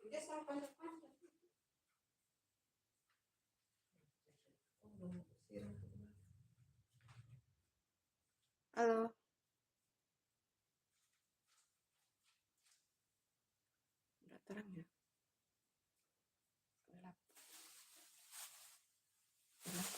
Dia sama panjang-panjang. Halo. Udah terang ya? Gelap. Gelap.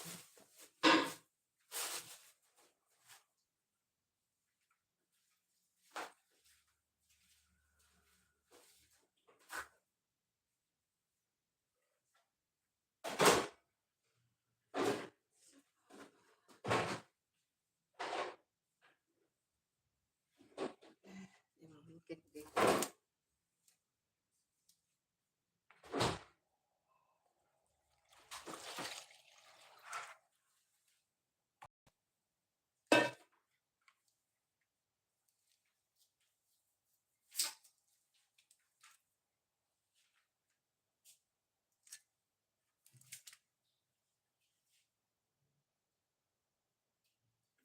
Emang mungkin deh.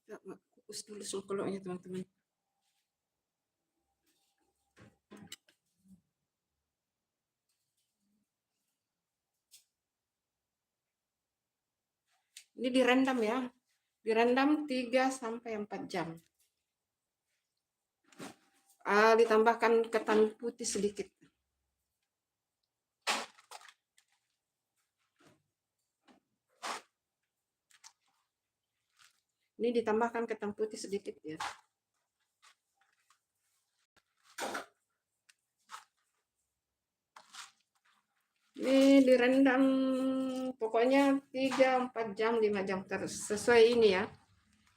Kita kukus dulu songkoloknya teman-teman. Ini direndam ya. Direndam 3-4 jam. Ditambahkan ketan putih sedikit. Ini ditambahkan ketan putih sedikit ya. Ini direndam pokoknya 3-4 jam, 5 jam terus sesuai ini ya.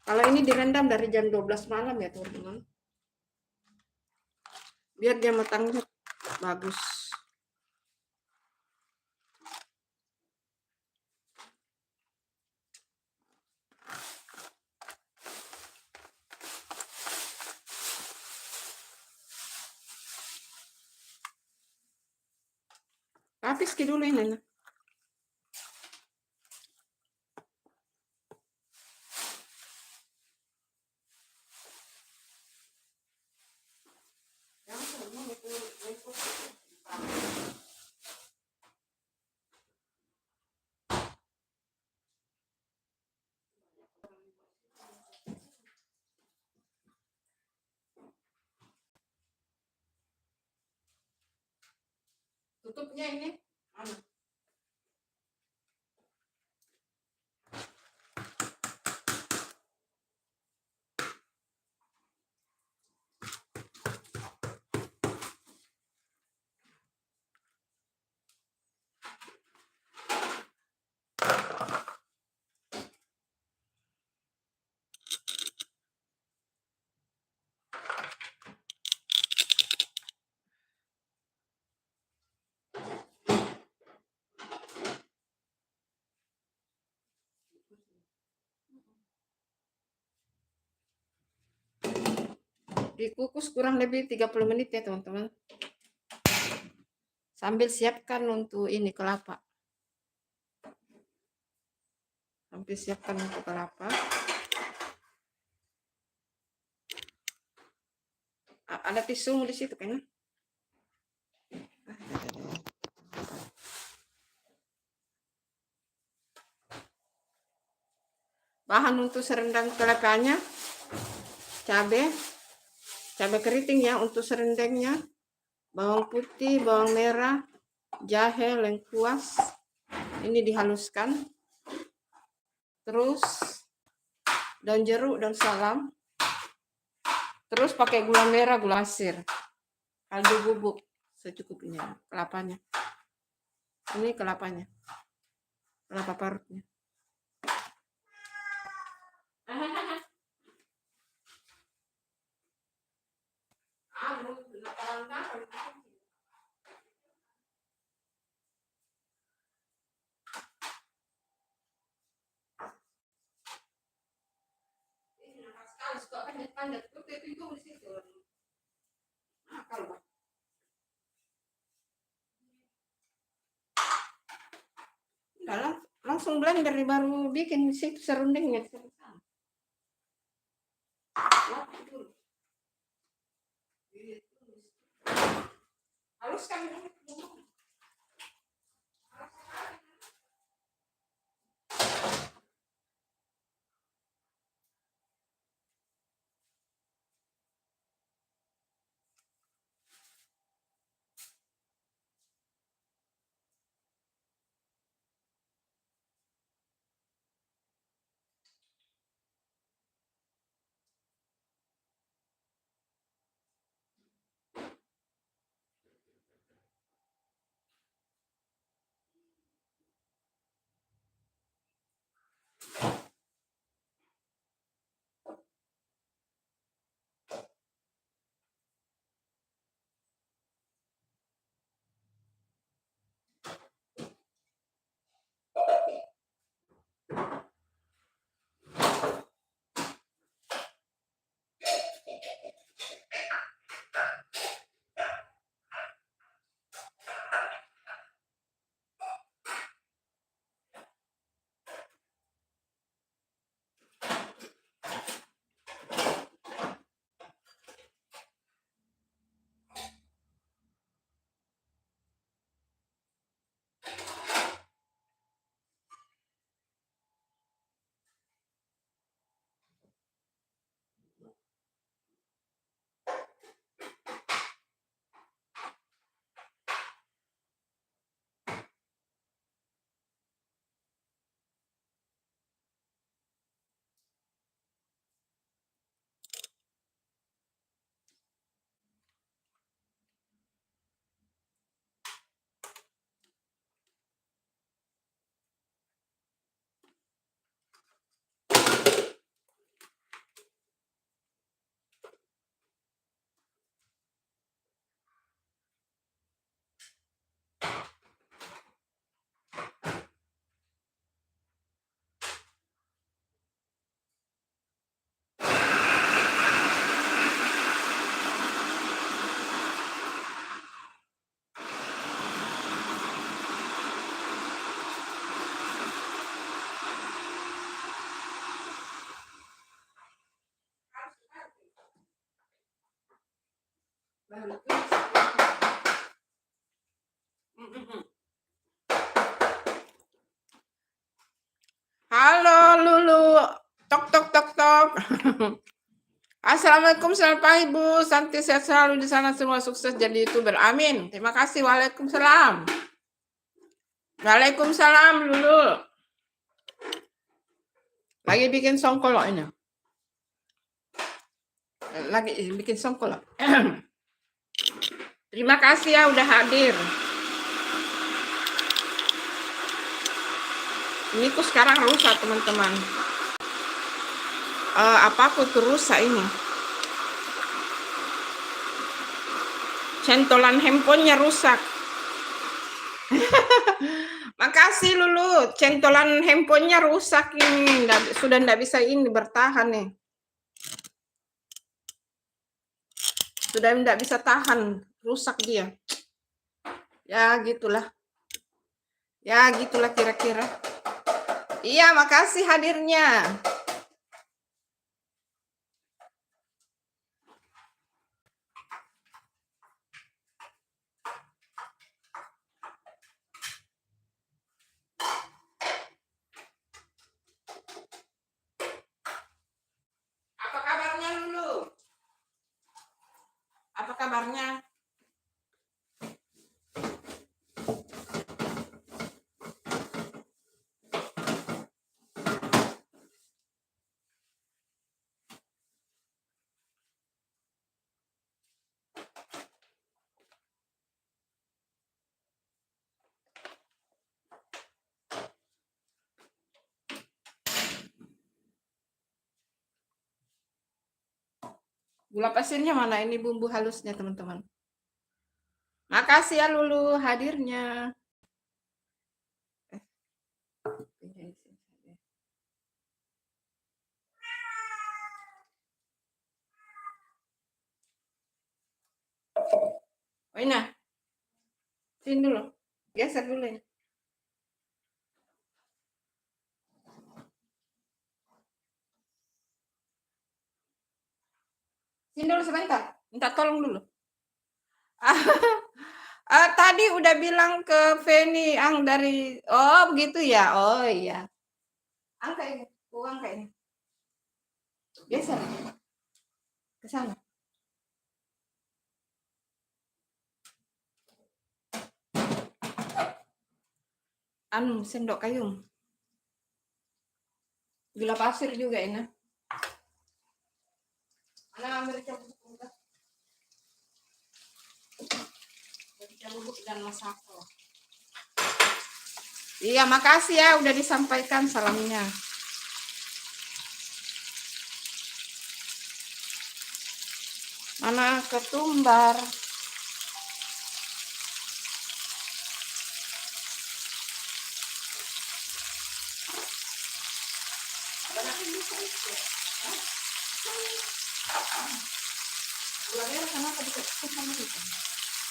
Kalau ini direndam dari jam 12 malam ya teman-teman. Biar dia matangnya bagus. Habis dulu ini. Tutupnya ini. Dikukus kurang lebih 30 menit ya teman-teman. Sambil siapkan untuk ini kelapa. Sambil siapkan untuk kelapa. Ada tisu di situ kan? Bahan untuk serendang kelapanya, cabai keriting ya untuk serendengnya, bawang putih, bawang merah, jahe, lengkuas. Ini dihaluskan. Terus daun jeruk, daun salam. Terus pakai gula merah, gula pasir, kaldu bubuk secukupnya, kelapanya. Ini kelapanya, kelapa parutnya. Langsung blender baru bikin situ serundengnya. Haluskan. Assalamualaikum, selamat pagi Bu. Santi sehat selalu di sana, semua sukses jadi YouTuber. Amin. Terima kasih. Waalaikumsalam. Waalaikumsalam Lulu. Lagi bikin songkol loh ini. Lagi bikin songkol loh. Terima kasih ya udah hadir. Ini tuh sekarang rusak teman-teman. Apaku tuh rusak ini. Centolan handphonenya rusak. Makasih Lulu, centolan handphonenya rusak ini, sudah nggak bisa ini bertahan nih. Sudah nggak bisa tahan, rusak dia. Ya gitulah. Ya gitulah kira-kira. Iya, makasih hadirnya. Apa kabarnya Lulu? Apa kabarnya? Gula pasirnya mana? Ini bumbu halusnya teman-teman. Makasih ya Lulu hadirnya. Oh ini, sini dulu. Geser dulu ya. Sini dulu sebentar. Minta tolong dulu. Tadi udah bilang ke Feni Ang dari begitu ya. Oh iya. Angka ini, angka ini. Geser ke sana. Sendok kayu. Gula pasir juga ini. Ana ambil bubuk dan masako. Iya, makasih ya udah disampaikan salamnya. Mana ketumbar?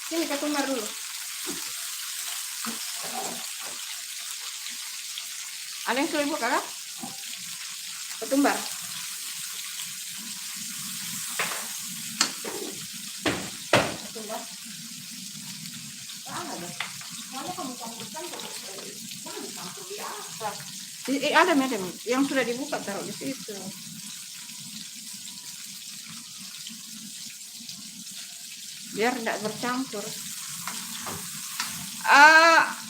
Sini ketumbar dulu. Ada yang sudah buka kan? Ketumbar. Ketumbar. Ada. Mana kamu campurkan campur di apa? Ada madam yang sudah dibuka taruh di situ. Biar tidak bercampur.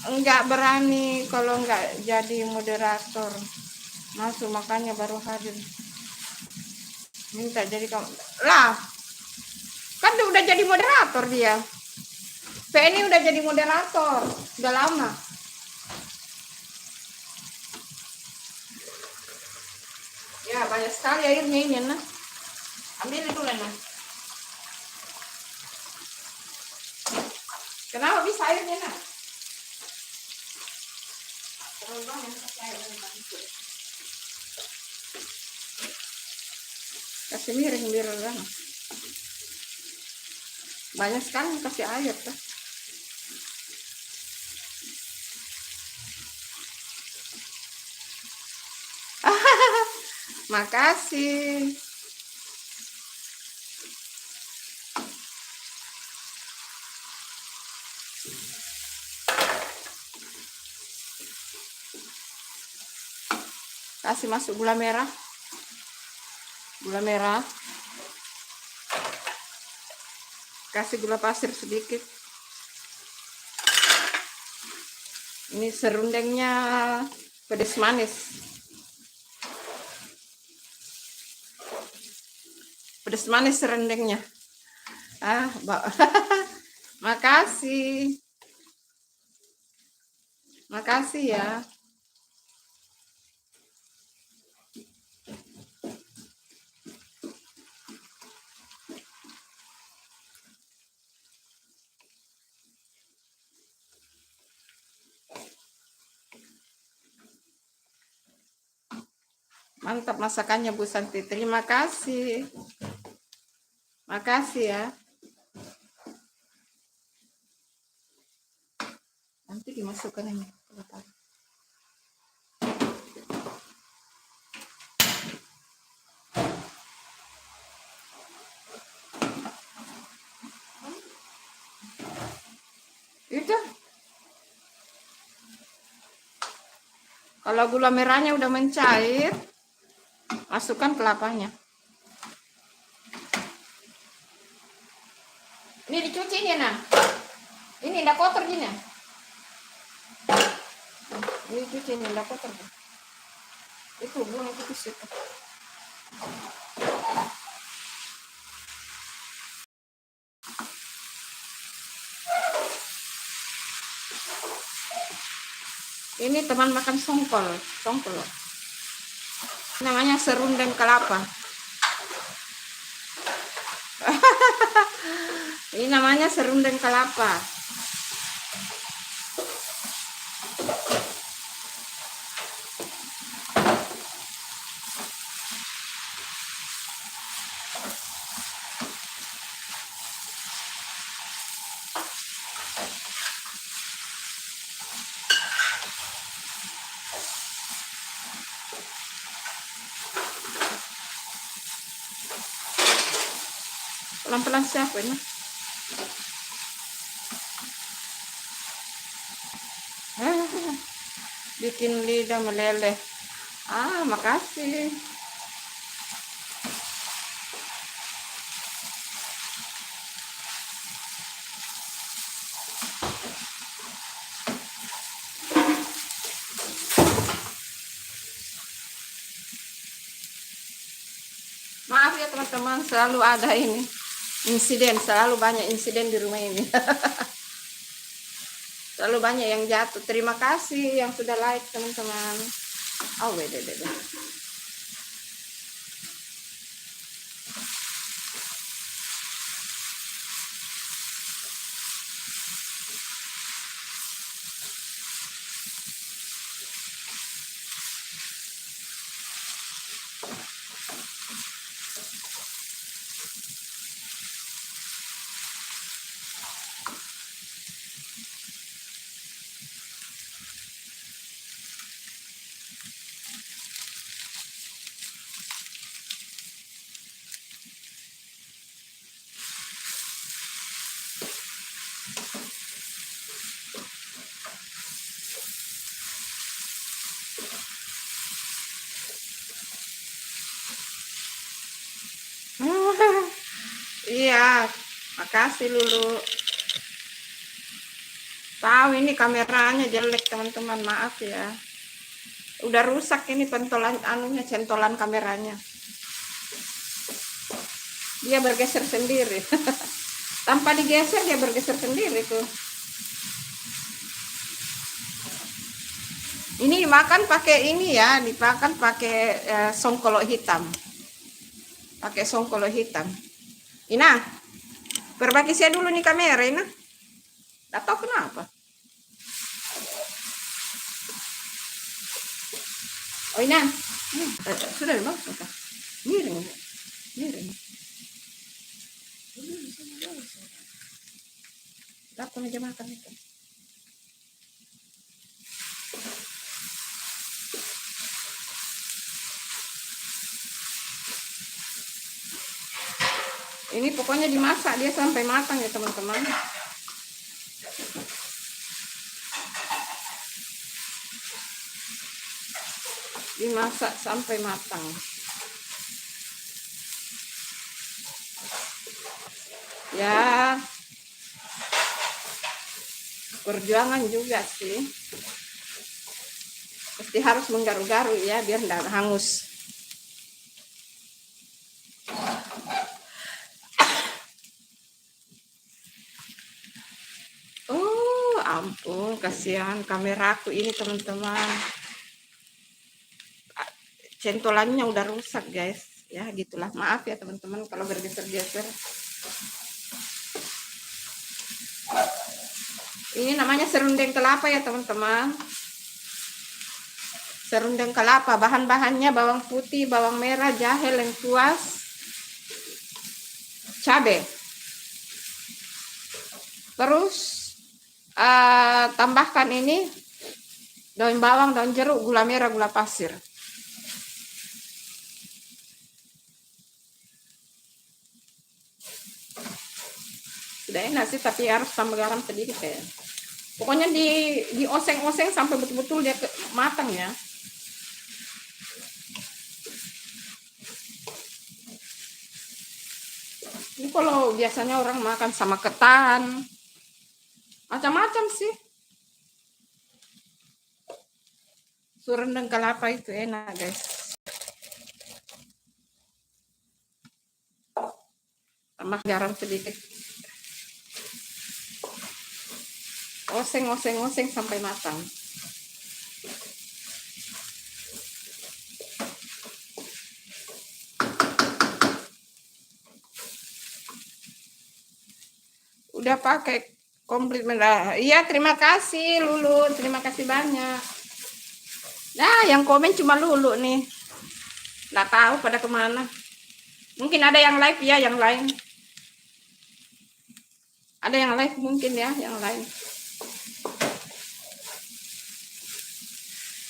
Enggak berani kalau enggak jadi moderator masuk, makanya baru hadir. Minta jadi kamu lah, kan udah jadi moderator dia. Ini udah jadi moderator udah lama. Ya banyak sekali airnya ini nah. Ambil dulu nah. Kenapa bisa airnya nah? Terlalu banyak kasih air. Kasih miring biar lama. Banyak sekali kasih air tuh. Makasih. Kasih masuk gula merah. gula merah, kasih gula pasir sedikit. Ini serundengnya pedas manis. Pedas manis serundengnya. Makasih. Makasih ya. Mantap masakannya Bu Santi. Terima kasih. Makasih ya. Nanti dimasukkan ini. Itu. Kalau gula merahnya udah mencair, masukkan kelapanya. Ini dicuci ini nah. Ini udah kotor gini. Ini dicuci ini udah kotor. Itu buang itu situ. Ini teman makan songkol. Namanya serundeng kelapa. Ini namanya serundeng kelapa. Pelan-pelan siapa ini? Bikin lidah meleleh. Makasih. Maaf ya teman-teman, selalu ada ini insiden, selalu banyak insiden di rumah ini. Selalu banyak yang jatuh. Terima kasih yang sudah like teman-teman. Beda. Iya, makasih Lulu. Tahu ini kameranya jelek teman-teman, maaf ya. Udah rusak ini pentolan centolan kameranya. Dia bergeser sendiri. Tanpa digeser dia bergeser sendiri tuh. Ini dimakan pakai ini ya, dimakan pakai songkolok hitam. Pakai songkolok hitam. Ina, berbagi saya dulu nih kamera, Ina. Tidak tahu kenapa. Oh Ina, sudah dimaksud. Miring. Aku aja makan itu. Ini pokoknya dimasak dia sampai matang ya teman-teman. Dimasak sampai matang. Ya, perjuangan juga sih. Mesti harus menggaru-garu ya, biar tidak hangus. Oh, ampun, kasihan kameraku ini teman-teman. Centolannya udah rusak guys. Ya, gitulah. Maaf ya teman-teman kalau bergeser-geser. Ini namanya serundeng kelapa ya teman-teman. Serundeng kelapa, bahan-bahannya bawang putih, bawang merah, jahe, lengkuas, cabai. Terus tambahkan ini daun bawang, daun jeruk, gula merah, gula pasir. Sudah enak sih, tapi harus tambah garam sedikit ya. Pokoknya dioseng-oseng sampai betul-betul dia matang ya. Ini kalau biasanya orang makan sama ketan, macam-macam sih. Serundeng kelapa itu enak guys. Tambah garam sedikit. Oseng sampai matang. Udah pakai komplit merah. Iya, terima kasih Lulu, terima kasih banyak. Nah, yang komen cuma Lulu nih. Nggak tahu pada kemana. Mungkin ada yang live ya, yang lain. Ada yang live mungkin ya, yang lain.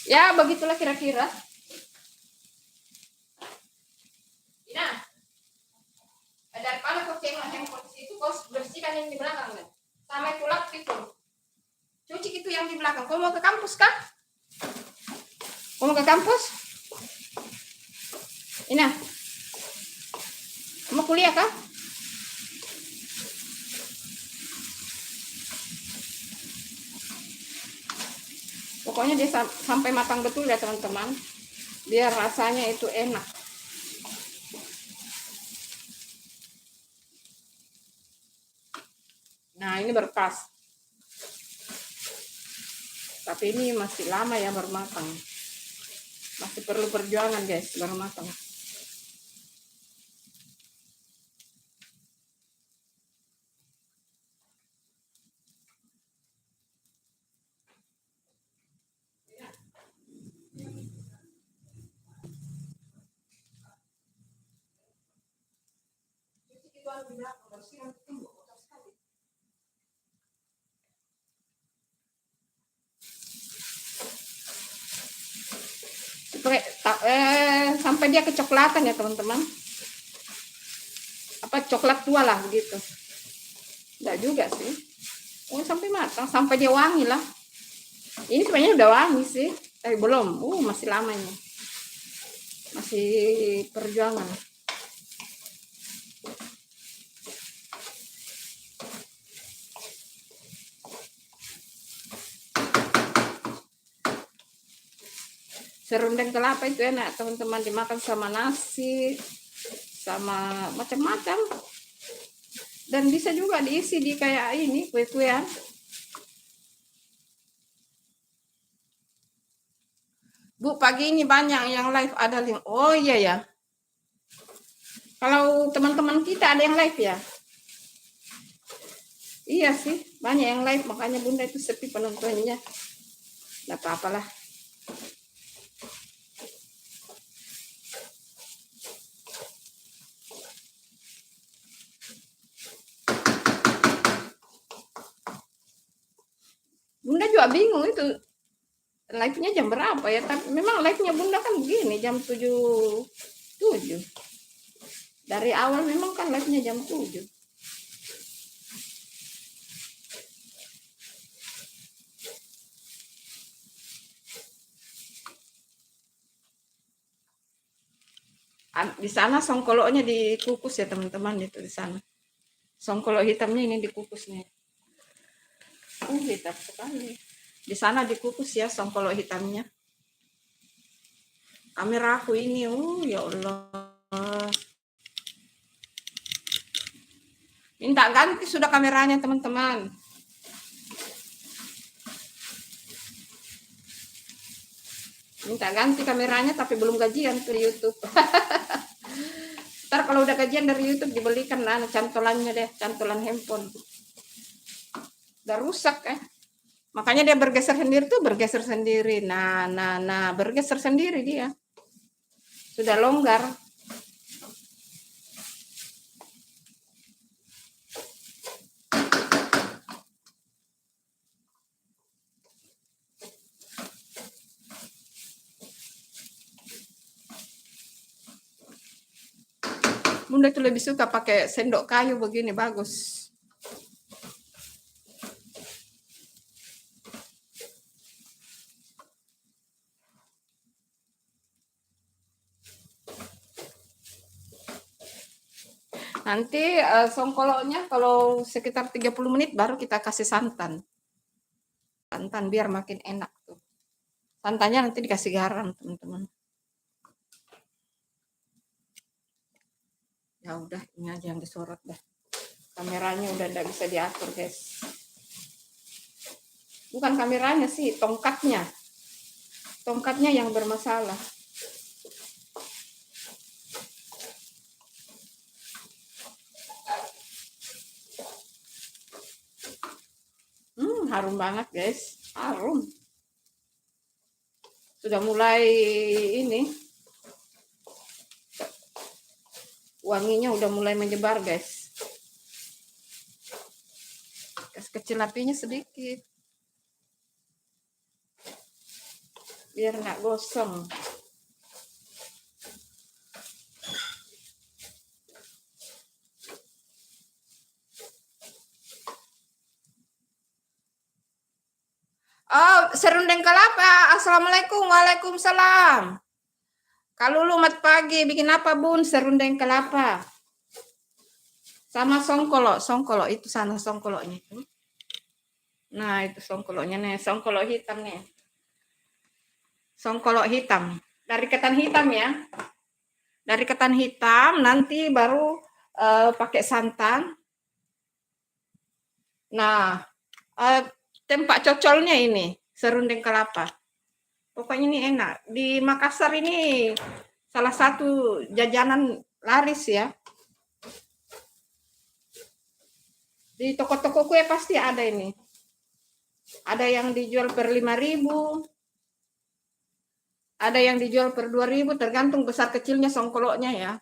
Ya, begitulah kira-kira. Nah, daripada kau tengok handphone situ, kau bersihkan yang di belakang kan. Sama itu lap itu. Cuci itu yang di belakang. Kau mau ke kampus kah? Kau mau ke kampus? Ina, mau kuliah kah? Pokoknya dia sampai matang betul ya teman-teman. Biar rasanya itu enak. Nah, ini berpas. Tapi ini masih lama ya baru matang. Masih perlu perjuangan guys baru matang. Sampai dia kecoklatan ya teman-teman. Apa coklat tua lah begitu. Enggak juga sih. Oh, sampai matang, sampai dia wangi lah. Ini sebenarnya udah wangi sih, tapi belum. Masih lamanya. Masih perjuangan. Serundeng kelapa itu enak teman-teman, dimakan sama nasi, sama macam-macam. Dan bisa juga diisi di kayak ini kue-kuean. Bu, pagi ini banyak yang live, ada link. Oh iya ya. Kalau teman-teman kita ada yang live ya? Iya sih, banyak yang live, makanya Bunda itu sepi penontonnya. Nggak apa-apalah. Bunda juga bingung itu live-nya jam berapa ya, tapi memang live-nya Bunda kan begini jam 7. Dari awal memang kan live-nya jam 7. Di sana songkoloknya dikukus ya teman-teman, itu di sana Songkolok hitamnya ini dikukus nih. Hitam sekali. Di sana dikukus ya songkolok hitamnya. Kamera aku ini, ya Allah. Minta ganti sudah kameranya teman-teman. Minta ganti kameranya tapi belum gajian ke YouTube. Ntar kalau udah gajian dari YouTube dibelikan cantolannya deh, cantolan handphone. Udah rusak Makanya dia bergeser sendiri tuh, bergeser sendiri. Nah, bergeser sendiri dia. Sudah longgar. Bunda itu lebih suka pakai sendok kayu begini, bagus. Nanti songkoloknya kalau sekitar 30 menit baru kita kasih santan. Santan biar makin enak tuh. Santannya nanti dikasih garam, teman-teman. Ya udah, ini aja yang disorot dah. Kameranya udah nggak bisa diatur, guys. Bukan kameranya sih, tongkatnya. Tongkatnya yang bermasalah. Harum banget, guys. Harum. Sudah mulai ini. Wanginya udah mulai menyebar, guys. Kasih kecil apinya sedikit. Biar nggak gosong. Oh, serundeng kelapa. Assalamualaikum. Waalaikumsalam. Kalau lumat pagi, bikin apa bun? Serundeng kelapa. Sama songkolok itu sana songkoloknya itu. Nah, itu songkoloknya nih, songkolok hitam nih. Songkolok hitam. Dari ketan hitam ya. Dari ketan hitam nanti baru pakai santan. Nah, tempat cocolnya ini serundeng kelapa. Pokoknya ini enak. Di Makassar ini salah satu jajanan laris ya. Di toko-toko kue pasti ada ini. Ada yang dijual per 5.000. Ada yang dijual per 2.000, tergantung besar kecilnya songkoloknya ya.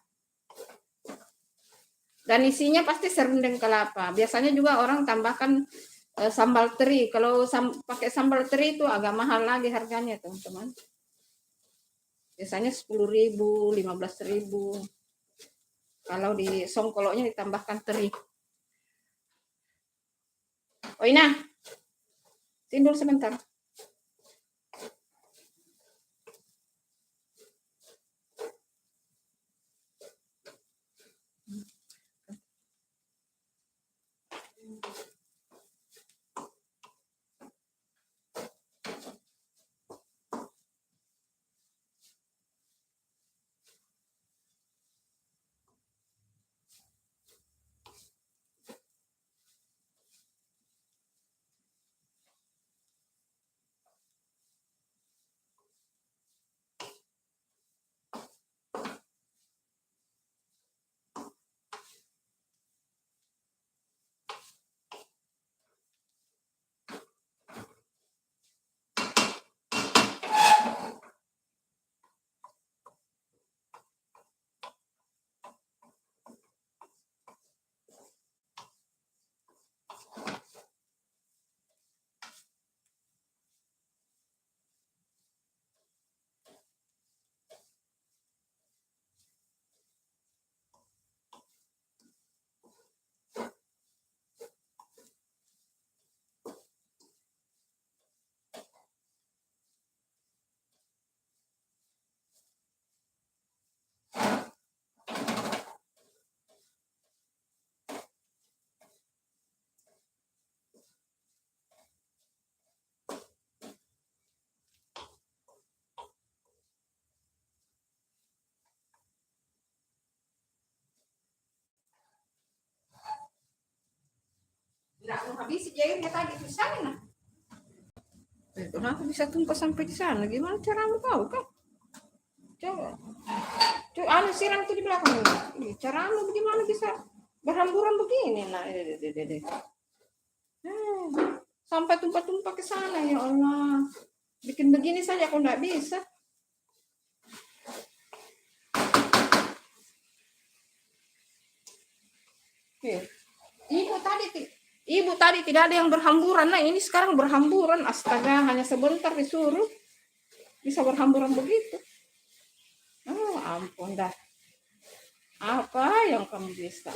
Dan isinya pasti serundeng kelapa. Biasanya juga orang tambahkan sambal teri. Kalau pakai sambal teri itu agak mahal lagi harganya, teman-teman. Biasanya 10.000, 15.000. Kalau di songkoloknya ditambahkan teri. Oh Ina, sini dulu sebentar. Nggak mau habis jahitnya tadi di sana. Kenapa bisa tumpah sampai di sana? Gimana caramu kau kan? Coba. Coba anu siram tuh di belakang. Caramu bagaimana bisa berhamburan begini? Nah, sampai tumpah-tumpah ke sana ya Allah. Bikin begini saja aku nggak bisa. Ibu tadi tidak ada yang berhamburan. Nah ini sekarang berhamburan. Astaga, hanya sebentar disuruh bisa berhamburan begitu. Oh ampun dah. Apa yang kamu bisa?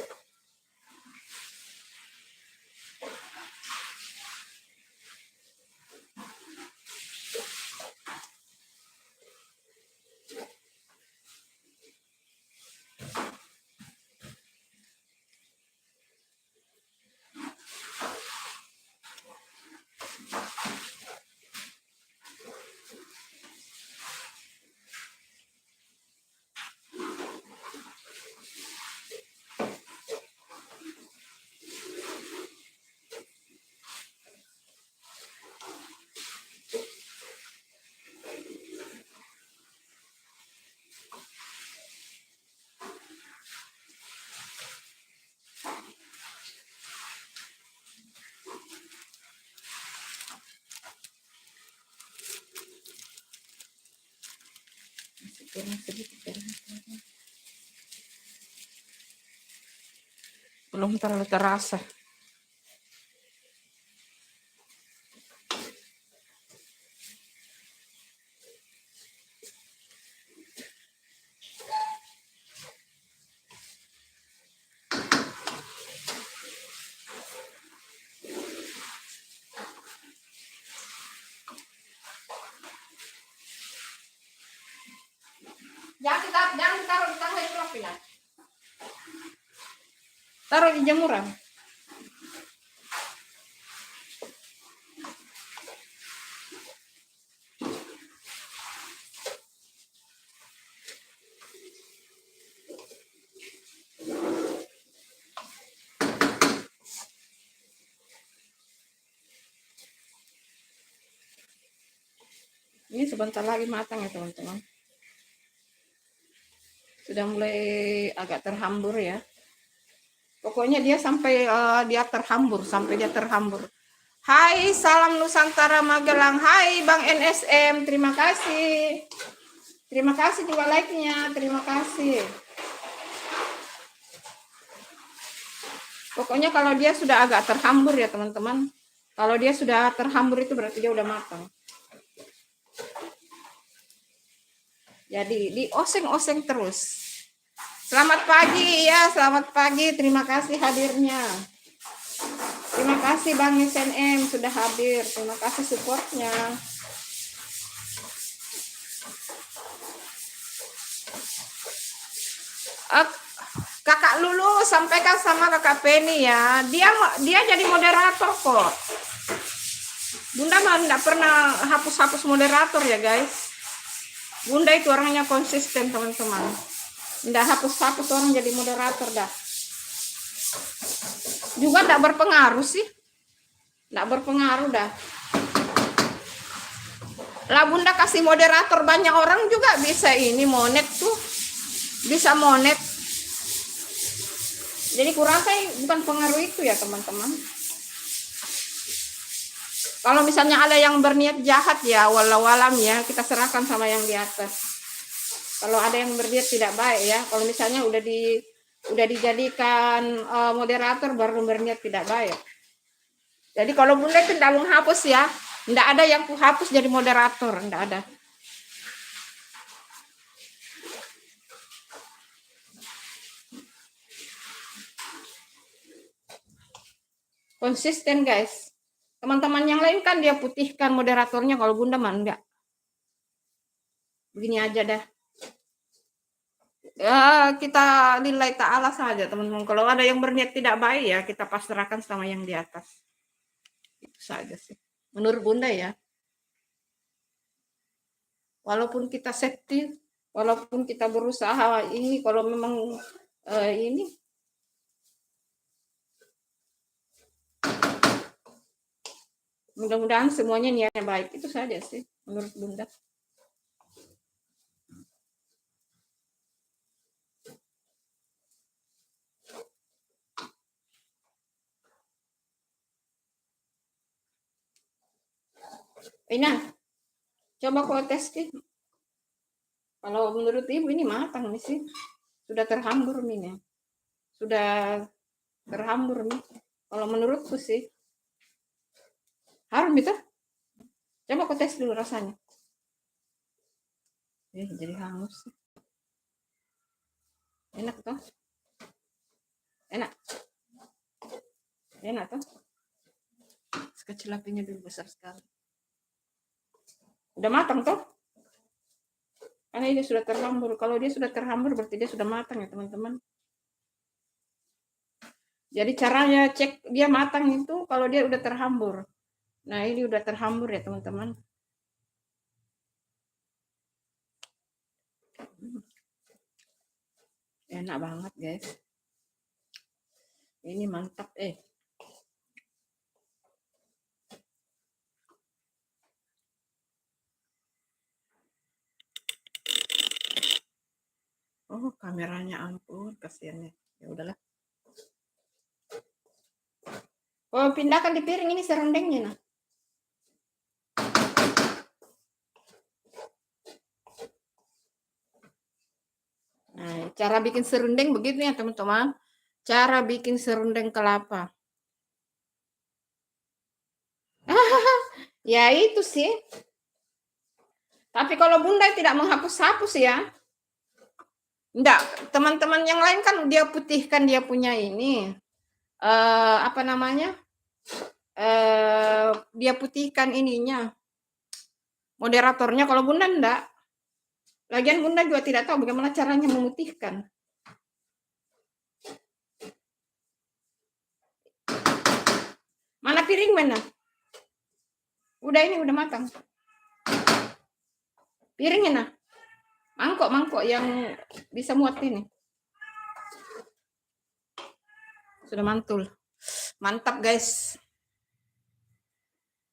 Belum terlalu terasa. Jangan taruh di tangga itu ya. Taruh di jemuran. Ini sebentar lagi matang ya teman-teman. Sudah mulai agak terhambur ya. Pokoknya dia sampai dia terhambur, sampai dia terhambur. Hai, salam Nusantara Magelang. Hai Bang NSM, terima kasih. Terima kasih juga like-nya, terima kasih. Pokoknya kalau dia sudah agak terhambur ya teman-teman. Kalau dia sudah terhambur itu berarti dia udah matang. Jadi dioseng-oseng terus. Selamat pagi ya, selamat pagi. Terima kasih hadirnya. Terima kasih Bang SNM sudah hadir. Terima kasih supportnya. Kakak Lulu sampaikan sama Kakak Penny ya. Dia jadi moderator kok. Bunda mah enggak pernah hapus-hapus moderator ya guys. Bunda itu orangnya konsisten teman-teman. Enggak hapus-hapus orang jadi moderator dah. Juga enggak berpengaruh sih. Enggak berpengaruh dah. Lah Bunda kasih moderator banyak orang juga bisa ini monet tuh. Bisa monet. Jadi kurasa bukan pengaruh itu ya teman-teman. Kalau misalnya ada yang berniat jahat ya walau-alam ya, kita serahkan sama yang di atas. Kalau ada yang berniat tidak baik ya, kalau misalnya udah dijadikan moderator baru berniat tidak baik. Jadi kalau Bunda itu tidak menghapus ya, tidak ada yang ku hapus jadi moderator, tidak ada. Konsisten guys. Teman-teman yang lain kan dia putihkan moderatornya, kalau Bunda mah enggak. Begini aja dah. Ya kita lillahi ta'ala saja teman-teman. Kalau ada yang berniat tidak baik ya kita pasrahkan sama yang di atas. Itu saja sih. Menurut Bunda ya. Walaupun kita safety, walaupun kita berusaha ini, kalau memang ini Mudah-mudahan semuanya niatnya baik, itu saja sih menurut Bunda. Ina, coba kau tes sih. Kalau menurut Ibu ini matang nih sih. Sudah terhambur nih. Sudah terhambur nih. Kalau menurutku sih. Harum itu. Coba kau tes dulu rasanya. Jadi hangus. Enak toh? Enak. Enak toh? Sekecil apinya dulu, besar sekali. Udah matang toh? Karena ini sudah terhambur. Kalau dia sudah terhambur berarti dia sudah matang ya teman-teman. Jadi caranya cek dia matang itu kalau dia udah terhambur. Nah ini udah terhambur ya teman-teman. Enak banget guys. Ini mantap Oh kameranya ampun kasihannya. Ya udahlah. Oh pindahkan di piring ini serundengnya nah. Nah, cara bikin serundeng begitu ya teman-teman. Cara bikin serundeng kelapa. Ya itu sih. Tapi kalau Bunda tidak menghapus-hapus ya. Enggak, teman-teman yang lain kan dia putihkan dia punya ini. Apa namanya? Dia putihkan ininya. Moderatornya, kalau Bunda enggak. Lagian Bunda juga tidak tahu bagaimana caranya memutihkan. Mana piring mana? Udah ini udah matang. Piringnya nah. Mangkok yang bisa muat ini. Sudah mantul. Mantap guys.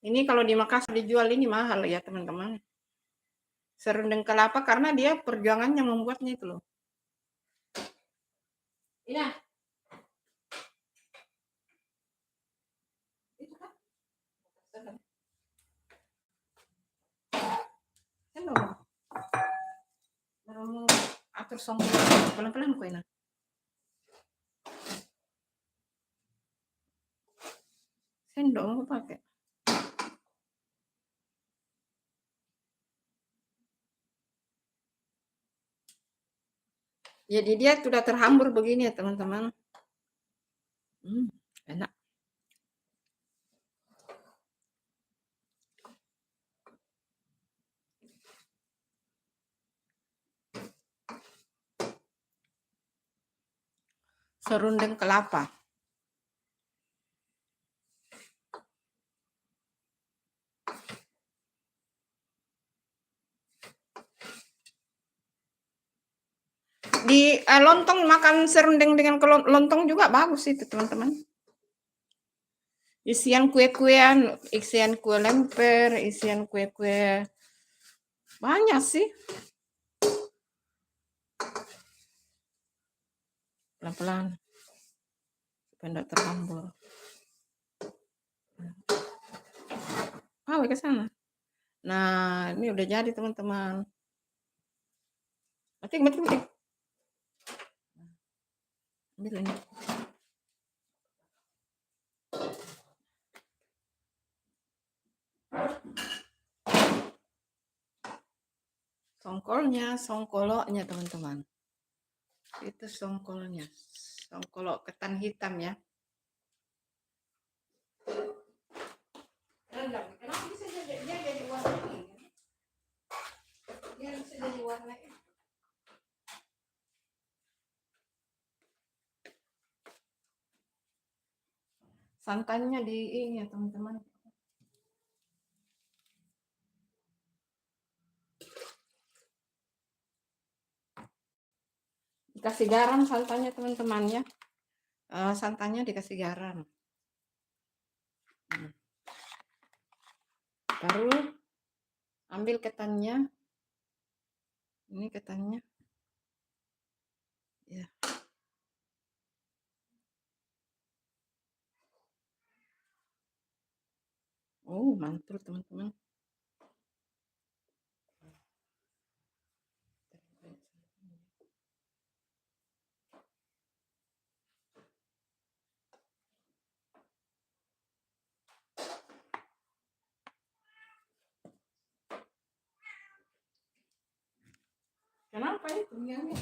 Ini kalau di Makassar dijual ini mahal ya teman-teman. Serundeng kelapa karena dia perjuangannya membuatnya itu loh. Iya. Itu kan. Hello. Mau atur songkol pelan-pelan kok ini. Sendok mau pakai. Jadi dia sudah terhambur begini ya teman-teman. Enak. Serundeng kelapa. Di lontong makan serundeng dengan lontong juga bagus itu teman-teman. Isian kue-kuean, isian kue lemper, isian kue-kue banyak sih. Pelan-pelan supaya tidak terhambur. Ke sana. Nah, ini udah jadi teman-teman. Mati. Ambil ini. Songkoloknya teman-teman. Itu songkolnya. Songkolok ketan hitam ya. Kenapa bisa jadi warna ini? Dia bisa jadi warna ini. Santannya di ini ya teman-teman. Dikasih garam santannya teman-teman ya. Santannya dikasih garam. Baru ambil ketannya. Ini ketannya. Ya. Oh, mantul teman-teman. Kenapa itu minyaknya?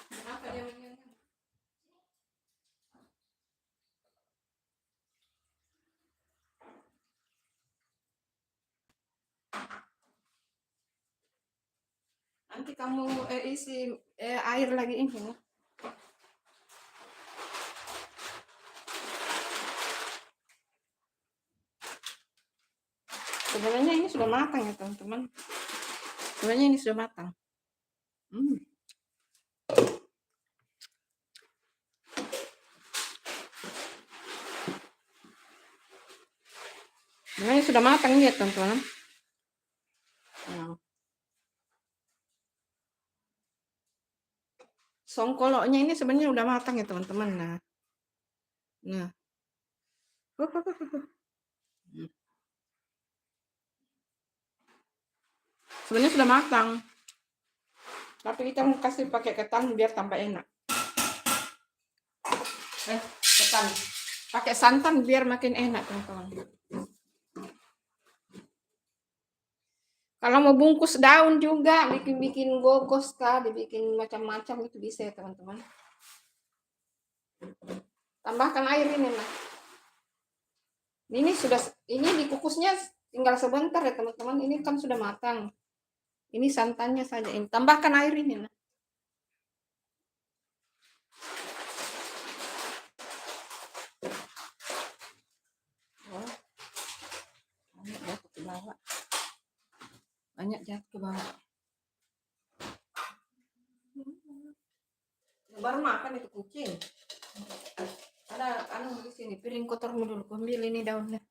Kenapa dia minyaknya? Nanti kamu isi air lagi ini. Sebenarnya ini sudah matang ya teman-teman. Sebenarnya ini sudah matang. Sebenarnya sudah matang ya teman-teman. Nah. Songkoloknya ini sebenarnya udah matang ya teman-teman. Nah. Sebenarnya sudah matang. Tapi kita mau kasih pakai ketan biar tambah enak. Ketan. Pakai santan biar makin enak teman-teman. Kalau mau bungkus daun juga, bikin gogos kah, dibikin macam-macam itu bisa ya teman-teman. Tambahkan air ini nah. Ini dikukusnya tinggal sebentar ya teman-teman. Ini kan sudah matang. Ini santannya saja. Ini tambahkan air ini nah. Banyak jatuh ke bawah. Baru makan itu kucing. Ada di sini piring kotor dulu. Ambil ini daunnya.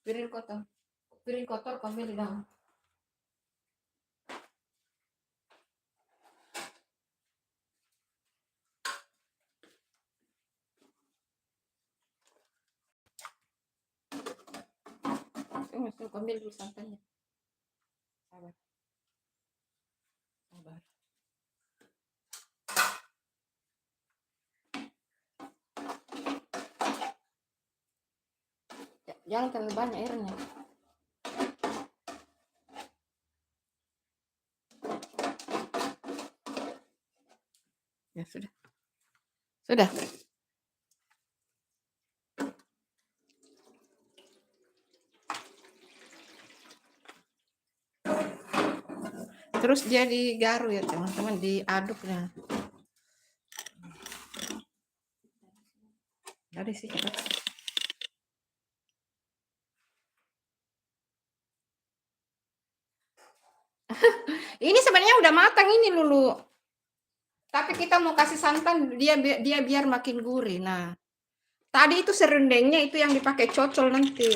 Piring kotor ambil daun. Ambil dulu santannya. Sabar. Jangan terlalu banyak airnya. Ya sudah. Sudah. Terus dia digaru ya teman-teman, diaduk ya. Dari sih. Ini sebenarnya udah matang ini Lulu. Tapi kita mau kasih santan dia biar makin gurih. Nah, tadi itu serundengnya itu yang dipakai cocol nanti.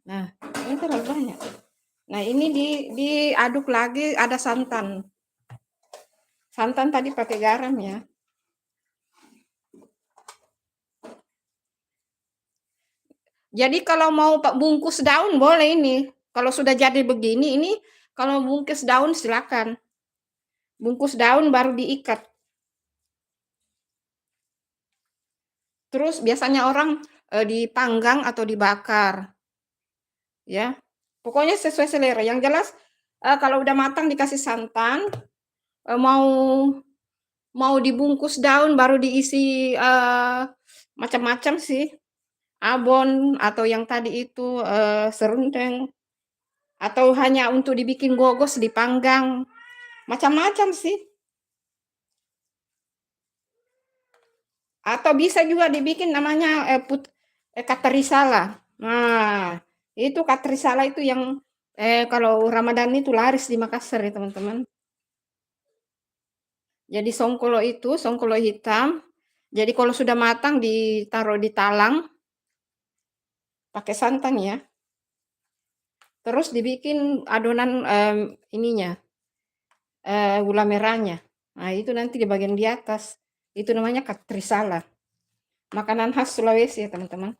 Nah, ini terlalu banyak. Nah, ini diaduk lagi ada santan. Santan tadi pakai garam ya. Jadi kalau mau bungkus daun boleh ini. Kalau sudah jadi begini ini kalau bungkus daun silakan. Bungkus daun baru diikat. Terus biasanya orang dipanggang atau dibakar. Ya. Pokoknya sesuai selera. Yang jelas kalau udah matang dikasih santan, mau dibungkus daun baru diisi macam-macam sih. Abon atau yang tadi itu serundeng atau hanya untuk dibikin gogos dipanggang. Macam-macam sih. Atau bisa juga dibikin namanya katrisala. Nah, itu katrisala itu yang kalau Ramadan itu laris di Makassar ya teman-teman. Jadi songkolo hitam. Jadi kalau sudah matang ditaruh di talang, pakai santan ya. Terus dibikin adonan ininya, gula merahnya. Nah, itu nanti di bagian di atas. Itu namanya katrisala. Makanan khas Sulawesi ya, teman-teman.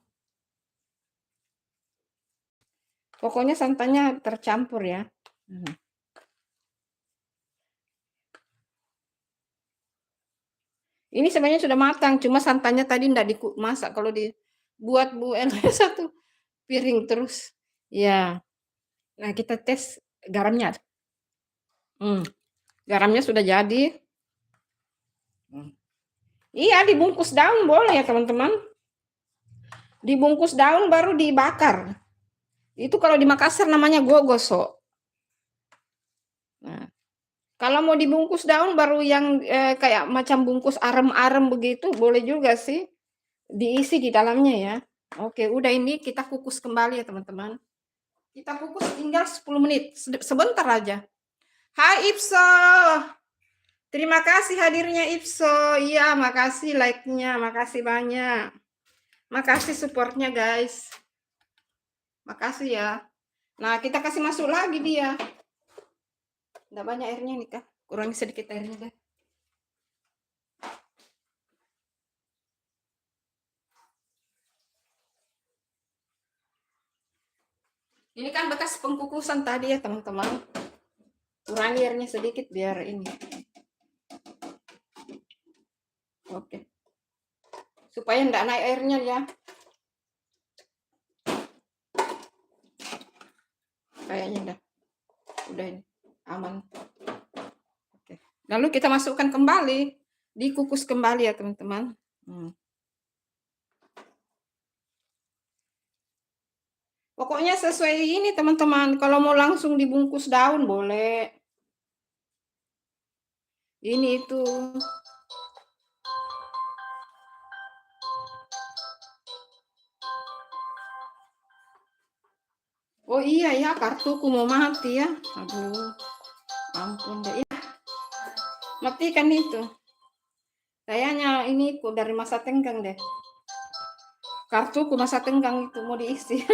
Pokoknya santannya tercampur ya. Ini sebenarnya sudah matang, cuma santannya tadi enggak dimasak. Kalau dibuat Bu Elsa satu piring terus. Ya. Nah, kita tes garamnya. Garamnya sudah jadi. Iya, dibungkus daun boleh ya, teman-teman. Dibungkus daun baru dibakar. Itu kalau di Makassar namanya gogoso. Nah, kalau mau dibungkus daun baru yang kayak macam bungkus arem-arem begitu, boleh juga sih. Diisi di dalamnya ya. Oke, udah ini kita kukus kembali ya, teman-teman. Kita kukus tinggal 10 menit. Sebentar aja. Hai Ipso. Terima kasih hadirnya Ipso. Iya, makasih like-nya. Makasih banyak. Makasih supportnya guys. Makasih ya. Nah, kita kasih masuk lagi dia. Nggak banyak airnya nih, Kak. Kurangi sedikit airnya deh. Ini kan bekas pengkukusan tadi ya, teman-teman. Kurangi airnya sedikit biar ini. Oke. Supaya nggak naik airnya ya. Kayaknya udah ini aman. Oke. Lalu kita masukkan kembali, dikukus kembali ya, teman-teman. Pokoknya sesuai ini, teman-teman. Kalau mau langsung dibungkus daun boleh. Ini itu. Oh iya ya, kartuku mau mati ya. Aduh, ampun deh. Matikan itu. Kayaknya ini kok dari masa tenggang deh. Kartuku masa tenggang itu mau diisi.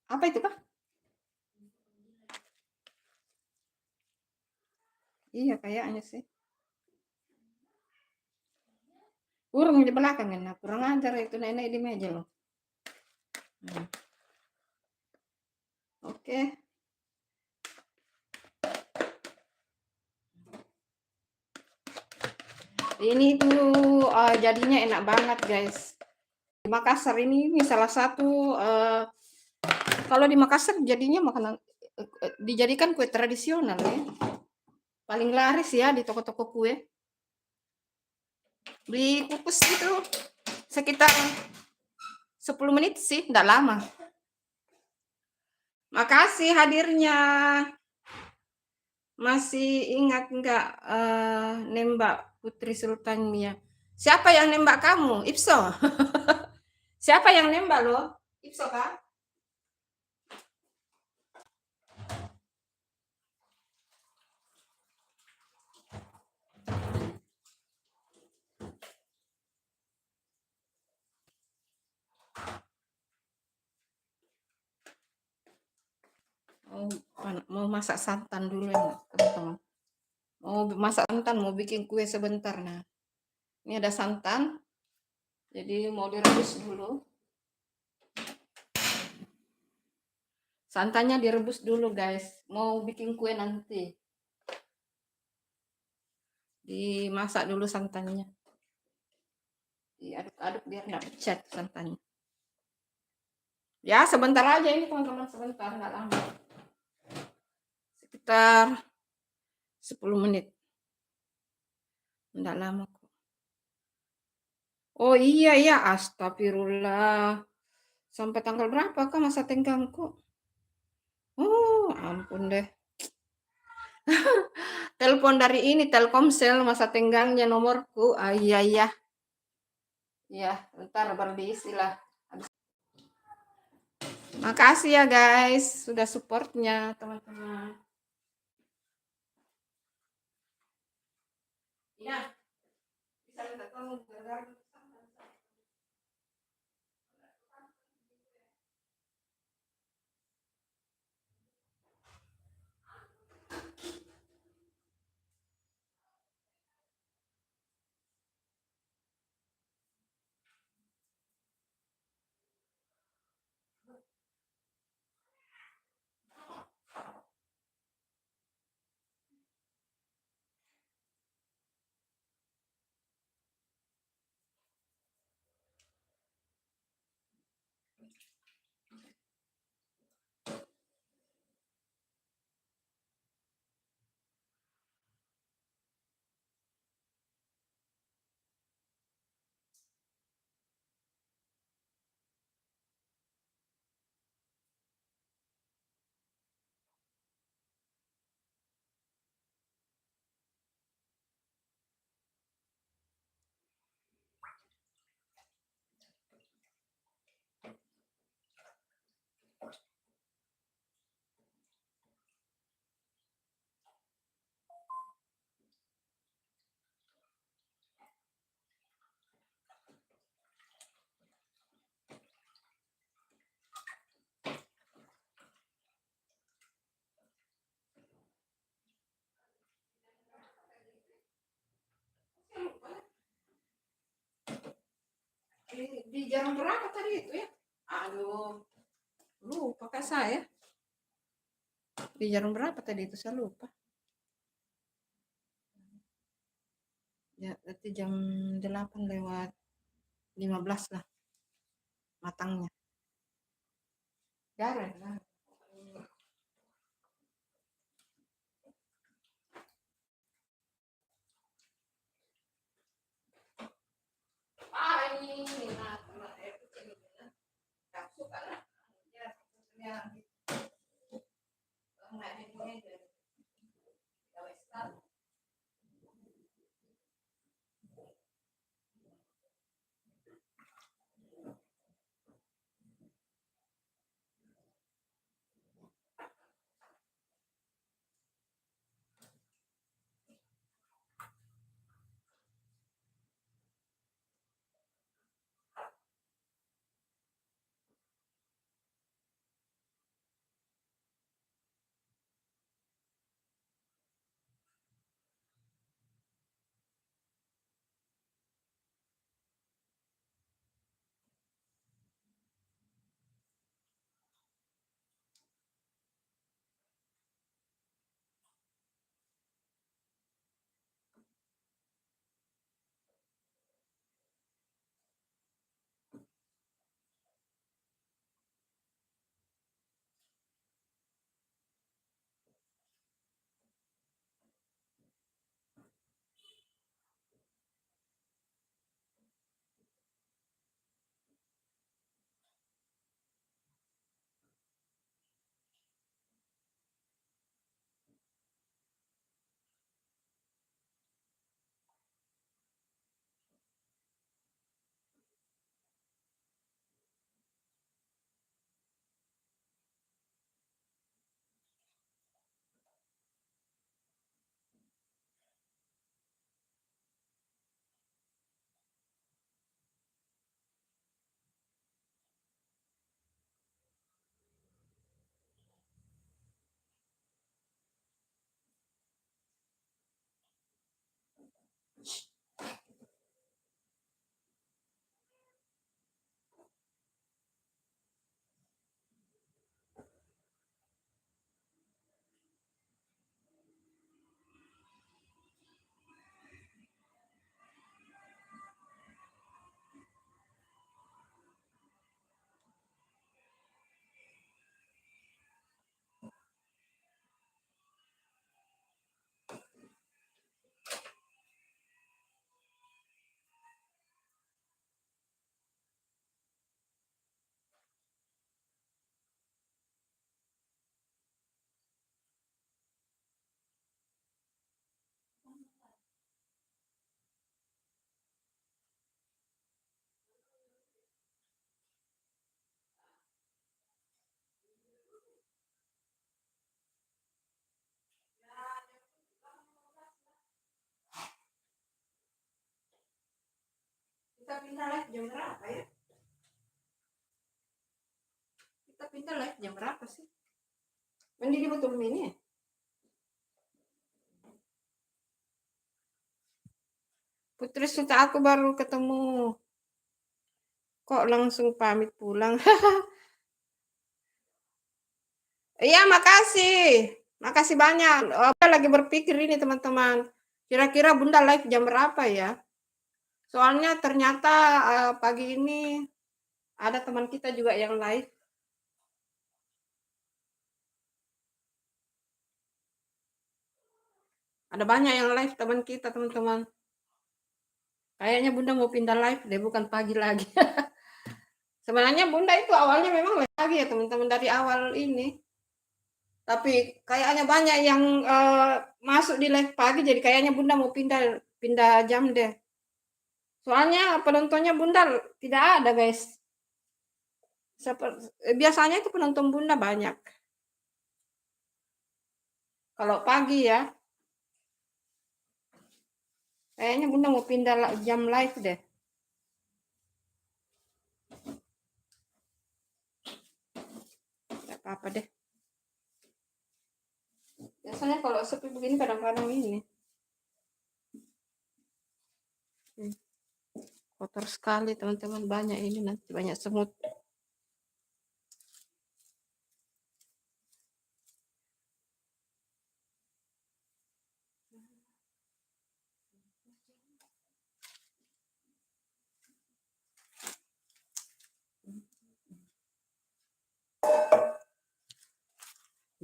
Apa itu, Pak? Iya, kayaknya sih. Burung di belakang kan. Nah, kurang ajar itu nenek di meja loh. Oke. Ini tuh jadinya enak banget, guys. Di Makassar ini salah satu kalau di Makassar jadinya makanan dijadikan kue tradisional ya. Paling laris ya di toko-toko kue. Dikukus gitu sekitar 10 menit sih, enggak lama. Makasih hadirnya. Masih ingat enggak nembak Putri Sultan Mia? Siapa yang nembak kamu? Ipso. Siapa yang nembak lo? Ipso kah? Mau masak santan dulu ya, teman-teman. Mau masak santan, mau bikin kue sebentar. Nah, ini ada santan. Jadi mau direbus dulu. Santannya direbus dulu, guys. Mau bikin kue nanti. Dimasak dulu santannya. Diaduk-aduk biar nggak pecah santannya. Ya, sebentar aja ini, teman-teman. Sebentar, nggak lama. Sekitar 10 menit. Nggak lama kok. Oh iya, ya. Astagfirullah. Sampai tanggal berapa kah masa tenggangku? Oh, ampun deh. Telepon dari ini, Telkomsel, masa tenggangnya nomorku. Ah, iya, iya. Iya, bentar baru diisi lah. Makasih ya guys, sudah supportnya teman-teman. Iya, bisa minta tolong gara-gara di jam berapa tadi itu ya? Aduh, lupa kak saya. Di jam berapa tadi itu saya lupa. Ya, berarti jam 8 lewat 15 lah matangnya. Garam lah. Ini nah, tak suka lah. Ya, nggak ini pindah live jam berapa ya? Kita pindah live jam berapa sih? Mending betul ini ya? Putri Suta aku baru ketemu. Kok langsung pamit pulang? Iya, makasih. Makasih banyak. Aku lagi berpikir ini teman-teman. Kira-kira Bunda live jam berapa ya? Soalnya ternyata pagi ini ada teman kita juga yang live. Ada banyak yang live teman kita, teman-teman. Kayaknya Bunda mau pindah live deh, bukan pagi lagi. Sebenarnya Bunda itu awalnya memang live pagi ya, teman-teman, dari awal ini. Tapi kayaknya banyak yang masuk di live pagi, jadi kayaknya Bunda mau pindah pindah jam deh. Soalnya penontonnya Bunda tidak ada, guys. Biasanya itu penonton Bunda banyak. Kalau pagi ya, kayaknya Bunda mau pindah jam live deh. Gak apa-apa deh. Biasanya kalau sepi begini kadang-kadang ini. Kotor sekali teman-teman, banyak ini nanti banyak semut.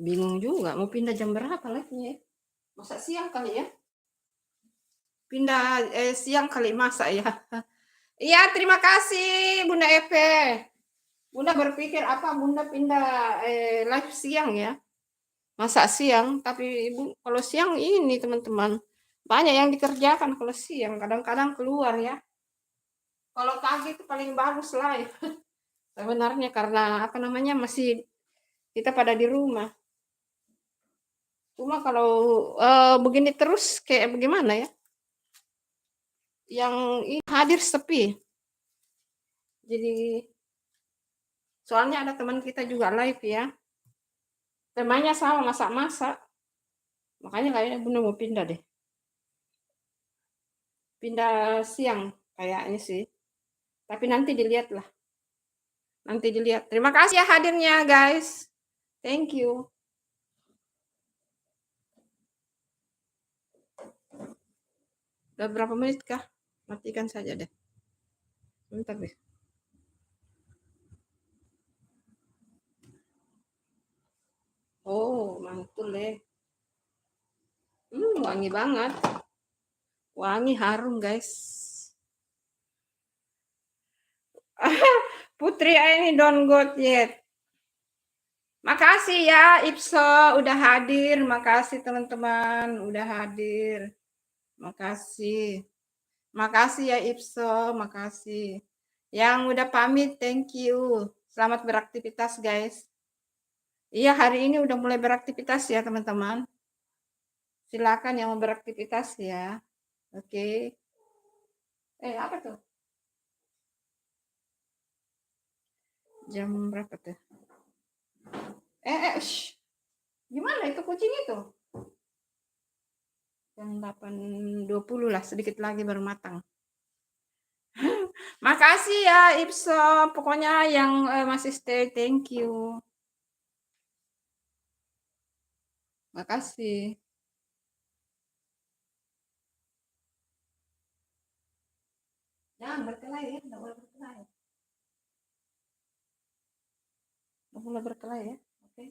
Bingung juga mau pindah jam berapa live-nya. Masa siang kali ya? Pindah siang kali masa ya. Iya, terima kasih Bunda Epe. Bunda berpikir apa Bunda pindah live siang ya. Masa siang, tapi Ibu kalau siang ini teman-teman banyak yang dikerjakan kalau siang, kadang-kadang keluar ya. Kalau pagi itu paling bagus live. Sebenarnya karena apa namanya masih kita pada di rumah. Cuma kalau begini terus kayak bagaimana ya? Yang ini hadir sepi. Jadi soalnya ada teman kita juga live ya. Temanya sama masak-masak. Makanya kayaknya Bunda mau pindah deh. Pindah siang kayaknya sih. Tapi nanti dilihat lah. Nanti dilihat. Terima kasih ya hadirnya guys. Thank you. Udah berapa menit kah? Matikan saja deh. Bentar deh. Oh, mantul deh. Wangi banget. Wangi harum guys. Putri ini don't go yet. Makasih ya Ipso udah hadir. Makasih teman-teman udah hadir. Makasih. Makasih ya Ipso, makasih. Yang udah pamit, thank you. Selamat beraktivitas guys. Iya, hari ini udah mulai beraktivitas ya teman-teman. Silakan yang mau beraktivitas ya. Oke. Apa tuh? Jam berapa tuh? Shh. Gimana itu kucing itu? Jam 8.20 lah, sedikit lagi baru matang. Makasih ya Ipso, pokoknya yang masih stay, thank you. Makasih. Jangan berkelahi ya, tidak boleh berkelahi. Tidak boleh berkelahi ya, oke.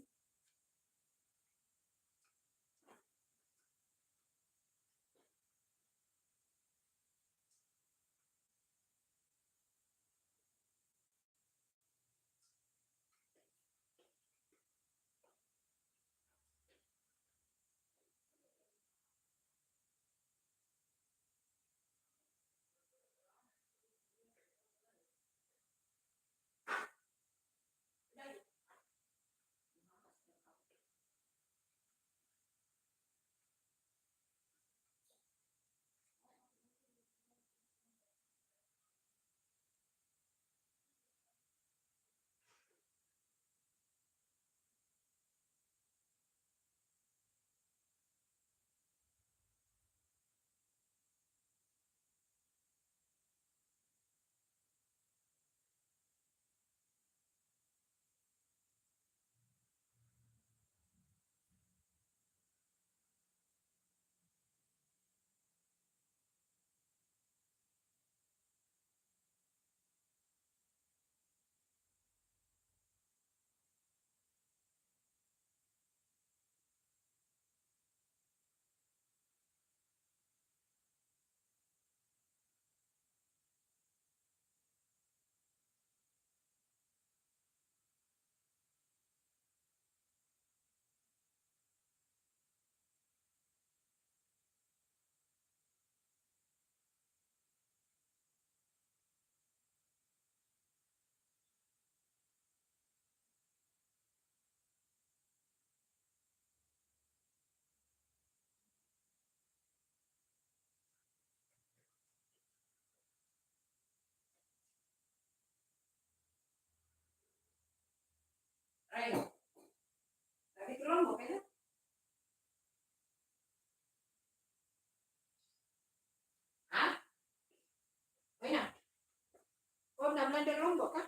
Nama di Lombok kah?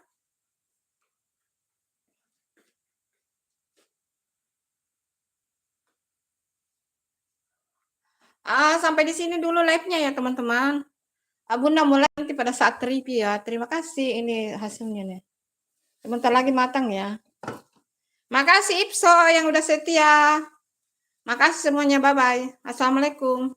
Sampai di sini dulu live-nya ya teman-teman. Bunda mulai nanti pada saat review ya. Terima kasih ini hasilnya nih. Sebentar lagi matang ya. Makasih Ipso yang udah setia. Makasih semuanya. Bye-bye. Assalamualaikum.